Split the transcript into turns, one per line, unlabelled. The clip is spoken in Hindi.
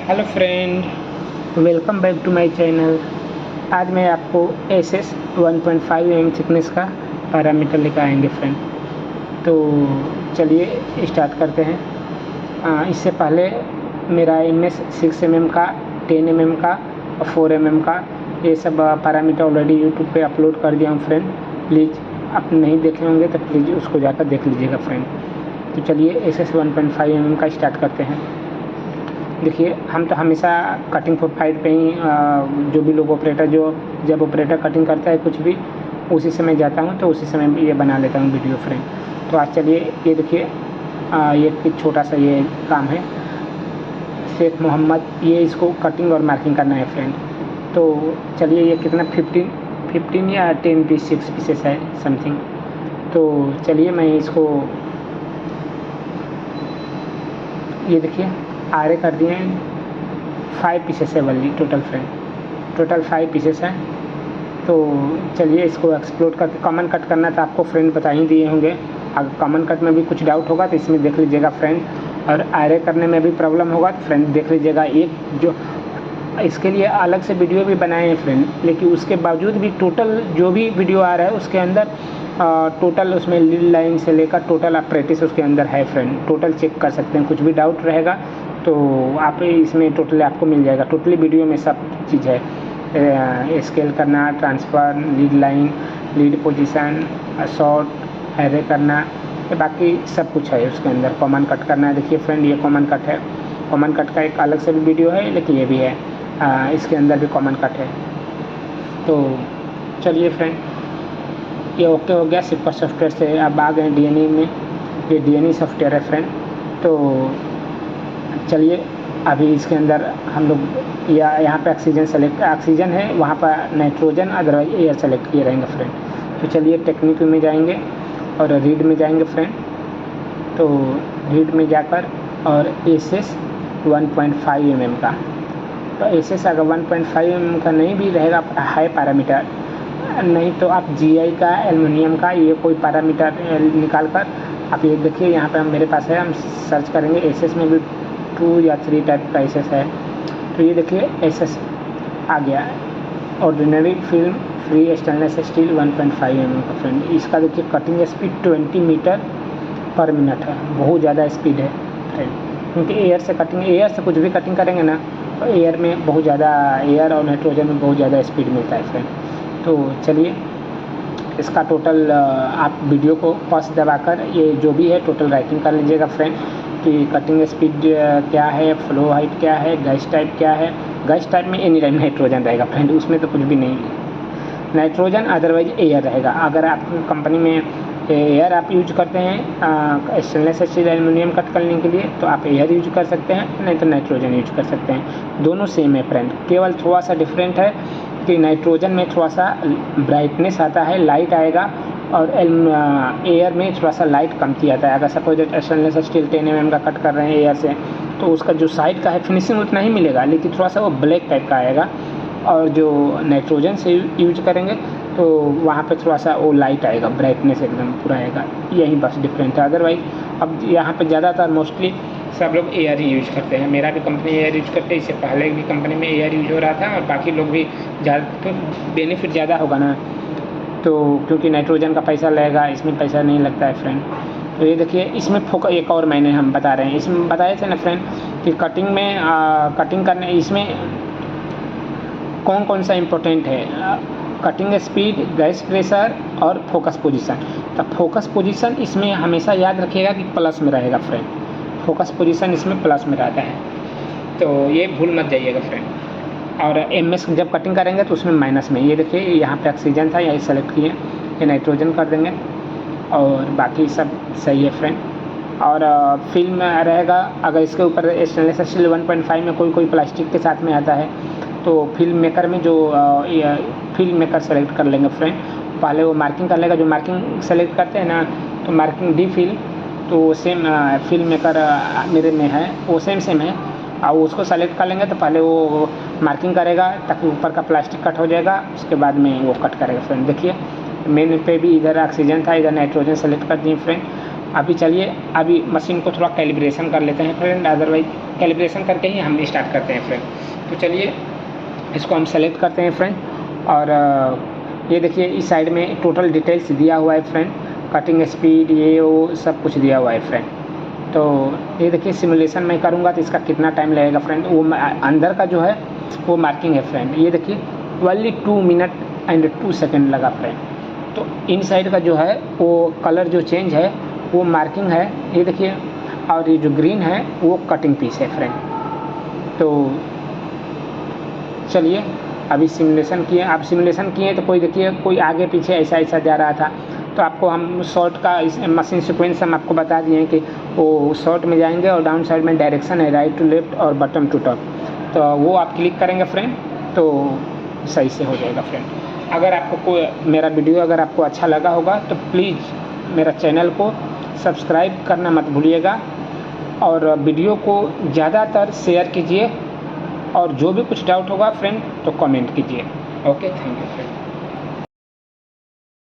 Hello friend, welcome back to my channel. आज मैं आपको एसएस 1.5 mm थिकनेस का पैरामीटर लेकर आएंगे फ्रेंड। तो चलिए स्टार्ट करते हैं। इससे पहले मेरा इनमें 6 mm का, 10 mm का और 4 mm का ये सब पैरामीटर ऑलरेडी यूट्यूब पे अपलोड कर दिया हूँ फ्रेंड। प्लीज़ आप नहीं देखे होंगे तो प्लीज़ उसको जाकर देख लीजिएगा फ्रेंड। तो चलिए एसएस 1.5 mm का स्टार्ट करते हैं। देखिए, हम तो हमेशा कटिंग प्रोफाइल पे ही जो भी लोग ऑपरेटर जब ऑपरेटर कटिंग करता है कुछ भी, उसी समय जाता हूँ तो उसी समय ये बना लेता हूँ वीडियो फ्रेंड। तो आज चलिए ये देखिए, ये एक छोटा सा ये काम है शेख मोहम्मद, ये इसको कटिंग और मार्किंग करना है फ्रेंड। तो चलिए ये कितना 15 या 6 पीसेस है समथिंग। तो चलिए मैं इसको, ये देखिए आरे कर दिए हैं, 5 पीसेस है वली टोटल फ्रेंड, टोटल 5 पीसेस हैं। तो चलिए इसको एक्सप्लोर करके कॉमन कट करना था आपको फ्रेंड बता ही दिए होंगे। अगर कॉमन कट में भी कुछ डाउट होगा तो इसमें देख लीजिएगा फ्रेंड, और आरे करने में भी प्रॉब्लम होगा तो फ्रेंड देख लीजिएगा। एक जो इसके लिए अलग से वीडियो भी बनाए हैं फ्रेंड, लेकिन उसके बावजूद भी टोटल जो भी वीडियो आ रहा है उसके अंदर टोटल उसमें लीड लाइन से लेकर टोटल आप प्रैक्टिस उसके अंदर है फ्रेंड। टोटल चेक कर सकते हैं, कुछ भी डाउट रहेगा तो आप इसमें टोटली आपको मिल जाएगा। टोटली वीडियो में सब चीज़ है, स्केल करना, transfer, lead line, lead position, short array करना, बाकी सब कुछ है उसके अंदर। कॉमन कट करना है, देखिए फ्रेंड ये कॉमन कट है। कॉमन कट का एक अलग से भी वीडियो है, लेकिन ये भी है, इसके अंदर भी कॉमन कट है। तो चलिए फ्रेंड, ये ओके हो गया। सुपर सॉफ्टवेयर से अब आ गए डीएनई में। ये डीएनई सॉफ्टवेयर है फ्रेंड। तो चलिए अभी इसके अंदर हम लोग यहाँ पे ऑक्सीजन है, वहाँ पर नाइट्रोजन अदरवाइज एयर सेलेक्ट किए रहेंगे फ्रेंड। तो चलिए टेक्निक में जाएंगे और रीड में जाएंगे फ्रेंड। तो रीड में जाकर और एसएस 1.5 mm का, तो एसएस अगर 1.5 mm का नहीं भी रहेगा हाई पैरामीटर, नहीं तो आप जीआई का, एल्युमिनियम का ये कोई पैरामीटर निकाल कर आप ये देखिए। यहाँ पे मेरे पास है, हम सर्च करेंगे एसएस में भी 2 या 3 टाइप का एसएस है। तो ये देखिए एसएस आ गया, ordinary film free stainless steel 1.5 mm का फ्रेंड। इसका देखिए कटिंग स्पीड 20 मीटर पर मिनट है, बहुत ज़्यादा स्पीड है फ्रेंड। क्योंकि एयर से कुछ भी कटिंग करेंगे ना तो एयर में बहुत ज़्यादा, एयर और नाइट्रोजन में बहुत ज़्यादा स्पीड मिलता है फ्रेंड। तो चलिए इसका टोटल आप वीडियो को पॉज दबाकर ये जो भी है टोटल राइटिंग कर लीजिएगा फ्रेंड कि कटिंग स्पीड क्या है, फ्लो हाइट क्या है, गैस टाइप क्या है। गैस टाइप में एनी टाइम नाइट्रोजन रहेगा फ्रेंड, उसमें तो कुछ भी नहीं, नाइट्रोजन अदरवाइज एयर रहेगा। अगर आप कंपनी में एयर आप यूज करते हैं स्टेनलेस स्टील एल्युमिनियम कट करने के लिए तो आप एयर यूज कर सकते हैं, नहीं तो नाइट्रोजन यूज कर सकते हैं। दोनों सेम है फ्रेंड, केवल थोड़ा सा डिफरेंट है कि नाइट्रोजन में थोड़ा सा ब्राइटनेस आता है, लाइट आएगा, और एयर में थोड़ा सा लाइट कमती आता है। अगर सपोज स्टेनलेस स्टील 10 mm का कट कर रहे हैं एयर से, तो उसका जो साइड का है फिनिशिंग उतना ही मिलेगा, लेकिन थोड़ा सा वो ब्लैक टाइप का आएगा। और जो नाइट्रोजन से यूज करेंगे तो वहाँ पे थोड़ा सा वो लाइट आएगा, ब्राइटनेस एकदम पूरा आएगा। यही बस डिफरेंट है। अदरवाइज अब यहाँ पे ज़्यादातर मोस्टली सब लोग एयर ही यूज करते हैं। मेरा भी कंपनी एयर यूज करते है, इससे पहले भी कंपनी में एयर यूज हो रहा था, और बाकी लोग भी ज़्यादा, बेनिफिट ज़्यादा होगा ना, तो क्योंकि नाइट्रोजन का पैसा लगेगा, इसमें पैसा नहीं लगता है फ्रेंड। तो ये देखिए इसमें फोकस, एक और मैंने हम बता रहे हैं, इसमें बताए थे ना फ्रेंड कि कटिंग में कटिंग करने इसमें कौन कौन सा इम्पोर्टेंट है, कटिंग स्पीड, गैस प्रेशर और फोकस पोजीशन। तो फोकस पोजीशन इसमें हमेशा याद रखिएगा कि प्लस में रहेगा फ्रेंड, फोकस पोजीशन इसमें प्लस में रहता है, तो ये भूल मत जाइएगा फ्रेंड। और एमएस जब कटिंग करेंगे तो उसमें माइनस में, ये देखिए यहाँ पे ऑक्सीजन था, यही सेलेक्ट किए, ये नाइट्रोजन कर देंगे, और बाकी सब सही है फ्रेंड। और फिल्म रहेगा, अगर इसके ऊपर स्टेनलेस स्टील 1.5 में कोई प्लास्टिक के साथ में आता है तो फिल्म मेकर में जो फिल्म मेकर सेलेक्ट कर लेंगे फ्रेंड। पहले वो मार्किंग कर लेगा, जो मार्किंग सेलेक्ट करते हैं ना, तो मार्किंग डी फिल्म, तो सेम फिल्म मेकर मेरे में है, वो सेम है, और उसको सेलेक्ट कर लेंगे तो पहले वो मार्किंग करेगा ताकि ऊपर का प्लास्टिक कट हो जाएगा, उसके बाद में वो कट करेगा फ्रेंड। देखिए मेन पे भी इधर ऑक्सीजन था, इधर नाइट्रोजन सेलेक्ट कर दिए फ्रेंड, अभी चलिए अभी मशीन को थोड़ा कैलिब्रेशन कर लेते हैं फ्रेंड, अदरवाइज कैलिब्रेशन करके ही हम स्टार्ट करते हैं फ्रेंड। तो चलिए इसको हम सेलेक्ट करते हैं फ्रेंड, और ये देखिए इस साइड में टोटल डिटेल्स दिया हुआ है फ्रेंड, कटिंग स्पीड ये वो सब कुछ दिया हुआ है फ्रेंड। तो ये देखिए सिमुलेशन मैं करूँगा तो इसका कितना टाइम लगेगा फ्रेंड, वो अंदर का जो है वो मार्किंग है फ्रेंड। ये देखिए 2 मिनट एंड 2 सेकेंड लगा फ्रेंड। तो इनसाइड का जो है वो कलर जो चेंज है वो मार्किंग है, ये देखिए, और ये जो ग्रीन है वो कटिंग पीस है फ्रेंड। तो चलिए अभी सिमुलेशन किए, आप सिमुलेशन किए तो कोई देखिए कोई आगे पीछे ऐसा ऐसा जा रहा था, तो आपको हम शॉर्ट का इस मशीन सीक्वेंस हम आपको बता दिए हैं कि वो शॉर्ट में जाएंगे और डाउन साइड में डायरेक्शन है राइट टू लेफ्ट और बटन टू टॉप, तो वो आप क्लिक करेंगे फ्रेंड तो सही से हो जाएगा फ्रेंड। अगर आपको कोई मेरा वीडियो अगर आपको अच्छा लगा होगा तो प्लीज़ मेरा चैनल को सब्सक्राइब करना मत भूलिएगा, और वीडियो को ज़्यादातर शेयर कीजिए, और जो भी कुछ डाउट होगा फ्रेंड तो कमेंट कीजिए। Okay, thank you friend.